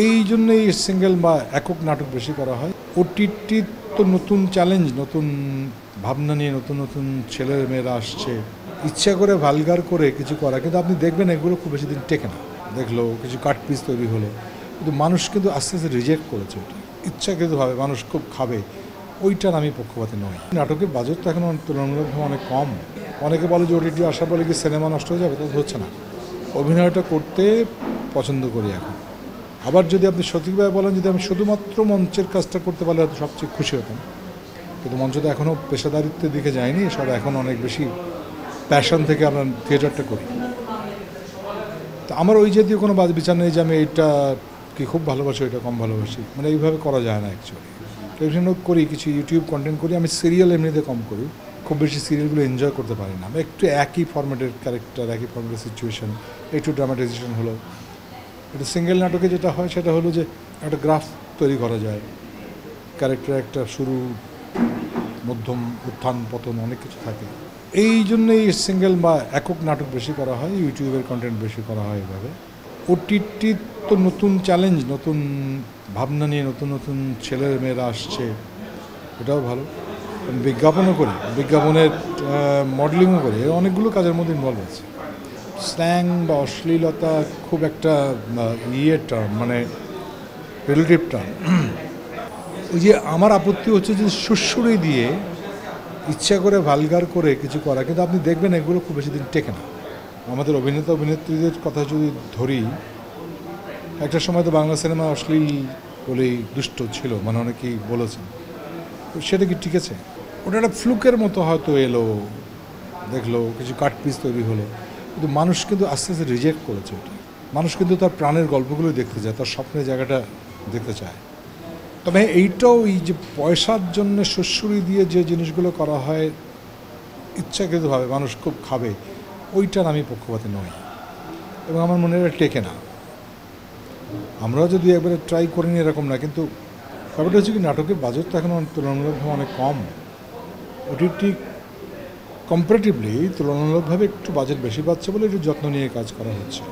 এই জন্যই সিঙ্গেল বা একক নাটক বেশি করা হয়। ওটিটি তো নতুন চ্যালেঞ্জ, নতুন ভাবনা নিয়ে নতুন নতুন ছেলেমেয়েরা আসছে, ইচ্ছা করে ভালগার করে কিছু করা, কিন্তু আপনি দেখবেন এগুলো খুব বেশি দিন টেকে না। দেখলো কিছু কাট পিস তৈরি হলো, কিন্তু মানুষ কিন্তু আস্তে আস্তে রিজেক্ট করেছে ওটা, ইচ্ছাকৃতভাবে মানুষ খুব খাবে, ওইটার আমি পক্ষপাতী নই। নাটকের বাজেট তো এখন তুলনামূলকভাবে অনেক কম। অনেকে বলে যে ওটিটি আসার পরে কি সিনেমা নষ্ট হয়ে যাবে, তা হচ্ছে না। অভিনয়টা করতে পছন্দ করি এখন। আবার যদি আপনি সঠিকভাবে বলেন, যদি আমি শুধুমাত্র মঞ্চের কাজটা করতে পারলে হয়তো সবচেয়ে খুশি হতাম, কিন্তু মঞ্চ তো এখনও পেশাদারিত্বের দিকে যায়নি, সব এখন অনেক বেশি প্যাশন থেকে আমরা থিয়েটারটা করি। তো আমার ওই জাতীয় কোনো বিচার নেই যে আমি এইটা কি খুব ভালোবাসি, ওইটা কম ভালোবাসি, মানে এইভাবে করা যায় না অ্যাকচুয়ালি। টেলিভিশন করি, কিছু ইউটিউব কন্টেন্ট করি, আমি সিরিয়াল এমনিতে কম করি, খুব বেশি সিরিয়ালগুলো এনজয় করতে পারি না। আমি একটু একই ফরম্যাটের ক্যারেক্টার, একই ফরম্যাটের সিচুয়েশন, একটু ড্রামাটাইজেশন হলো। এটা সিঙ্গেল নাটকে যেটা হয় সেটা হলো যে একটা গ্রাফ তৈরি করা যায়, ক্যারেক্টার একটা শুরু মধ্যম উত্থান পতন অনেক কিছু থাকে। এই জন্যই সিঙ্গেল বা একক নাটক বেশি করা হয়, ইউটিউবের কন্টেন্ট বেশি করা হয় এভাবে। ওটিটি তো নতুন চ্যালেঞ্জ, নতুন ভাবনা নিয়ে নতুন নতুন ছেলেমেয়েরা আসছে, এটাও ভালো। বিজ্ঞাপনও করি, বিজ্ঞাপনের মডেলিংও করি, অনেকগুলো কাজের মধ্যে ইনভলভ আছে। স্ল্যাং বা অশ্লীলতা খুব একটা টার্ম, মানে রিলেটিভ টার্ম। ওই যে আমার আপত্তি হচ্ছে যে সুরসুরি দিয়ে ইচ্ছা করে ভালগার করে কিছু করা, কিন্তু আপনি দেখবেন এগুলো খুব বেশি দিন টেকে না। আমাদের অভিনেতা অভিনেত্রীদের কথা যদি ধরি, একটা সময় তো বাংলা সিনেমা অশ্লীল বলেই দুষ্ট ছিল, মানে অনেকেই বলেছেন, তো সেটা কি ঠিক আছে? ওটা একটা ফ্লুকের মতো হয়তো এলো, দেখলো কিছু কাট পিস তৈরি হলো, কিন্তু মানুষ কিন্তু আস্তে আস্তে রিজেক্ট করেছে ওটা। মানুষ কিন্তু তার প্রাণের গল্পগুলো দেখতে চায়, তার স্বপ্নের জায়গাটা দেখতে চায়। তবে এইটাও এই যে পয়সার জন্য সুরসুরি দিয়ে যে জিনিসগুলো করা হয় ইচ্ছাকৃতভাবে, মানুষ খুব খাবে, ওইটার আমি পক্ষপাতী নই, এবং আমার মনে হয় টেকে না। আমরাও যদি একবারে ট্রাই করিনি এরকম না, কিন্তু ব্যাপারটা হচ্ছে কি, নাটকের বাজেট তো এখন তুলনামূলকভাবে অনেক কম। ওটিটি কম্পারেটিভলি তুলনামূলকভাবে একটু বাজেট বেশি পাচ্ছে বলে একটু যত্ন নিয়ে কাজ করা হচ্ছে।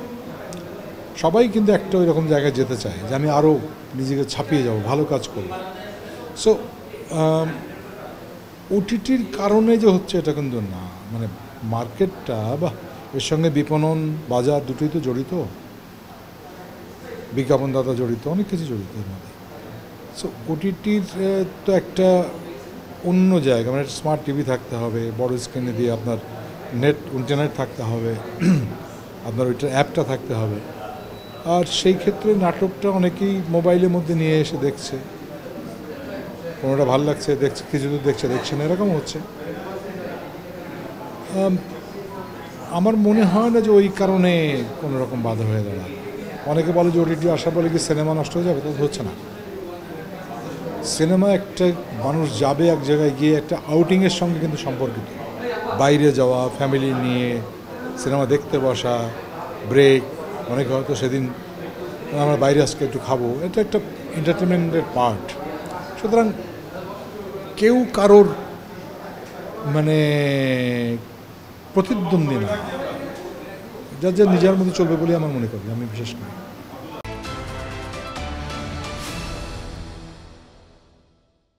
সবাই কিন্তু একটা ওই রকম জায়গায় যেতে চায় যে আমি আরও নিজেকে ছাপিয়ে যাব, ভালো কাজ করব। সো ওটিটির কারণে যে হচ্ছে এটা কিন্তু না, মানে মার্কেটটা বা এর সঙ্গে বিপণন বাজার দুটোই তো জড়িত, বিজ্ঞাপনদাতা জড়িত, অনেক কিছু জড়িত এর মধ্যে। সো ওটিটির তো একটা অন্য জায়গা, মানে স্মার্ট টিভি থাকতে হবে, বড় স্ক্রিনে দিয়ে আপনার ইন্টারনেট থাকতে হবে, আপনার ওইটা অ্যাপটা থাকতে হবে। আর সেই ক্ষেত্রে নাটকটা অনেকেই মোবাইলের মধ্যে নিয়ে এসে দেখছে, কোনোটা ভালো লাগছে দেখছে, কিছু দূর দেখছে না, এরকম হচ্ছে। আমার মনে হয় না যে ওই কারণে কোনো রকম বাধা হয়ে দাঁড়ায়। অনেকে বলে যে ওটিটি আসার পরে কি সিনেমা নষ্ট হয়ে যাবে, তা হচ্ছে না। সিনেমা একটা মানুষ যাবে এক জায়গায় গিয়ে, একটা আউটিংয়ের সঙ্গে কিন্তু সম্পর্কিত। বাইরে যাওয়া, ফ্যামিলি নিয়ে সিনেমা দেখতে বসা, ব্রেক, অনেকে হয়তো সেদিন আমরা বাইরে আজকে একটু খাবো, এটা একটা এন্টারটেনমেন্টের পার্ট। সুতরাং কেউ কারোর মানে প্রতিদ্বন্দ্বী না, যার নিজের মধ্যে চলবে বলে আমার মনে করি, আমি বিশেষ করি।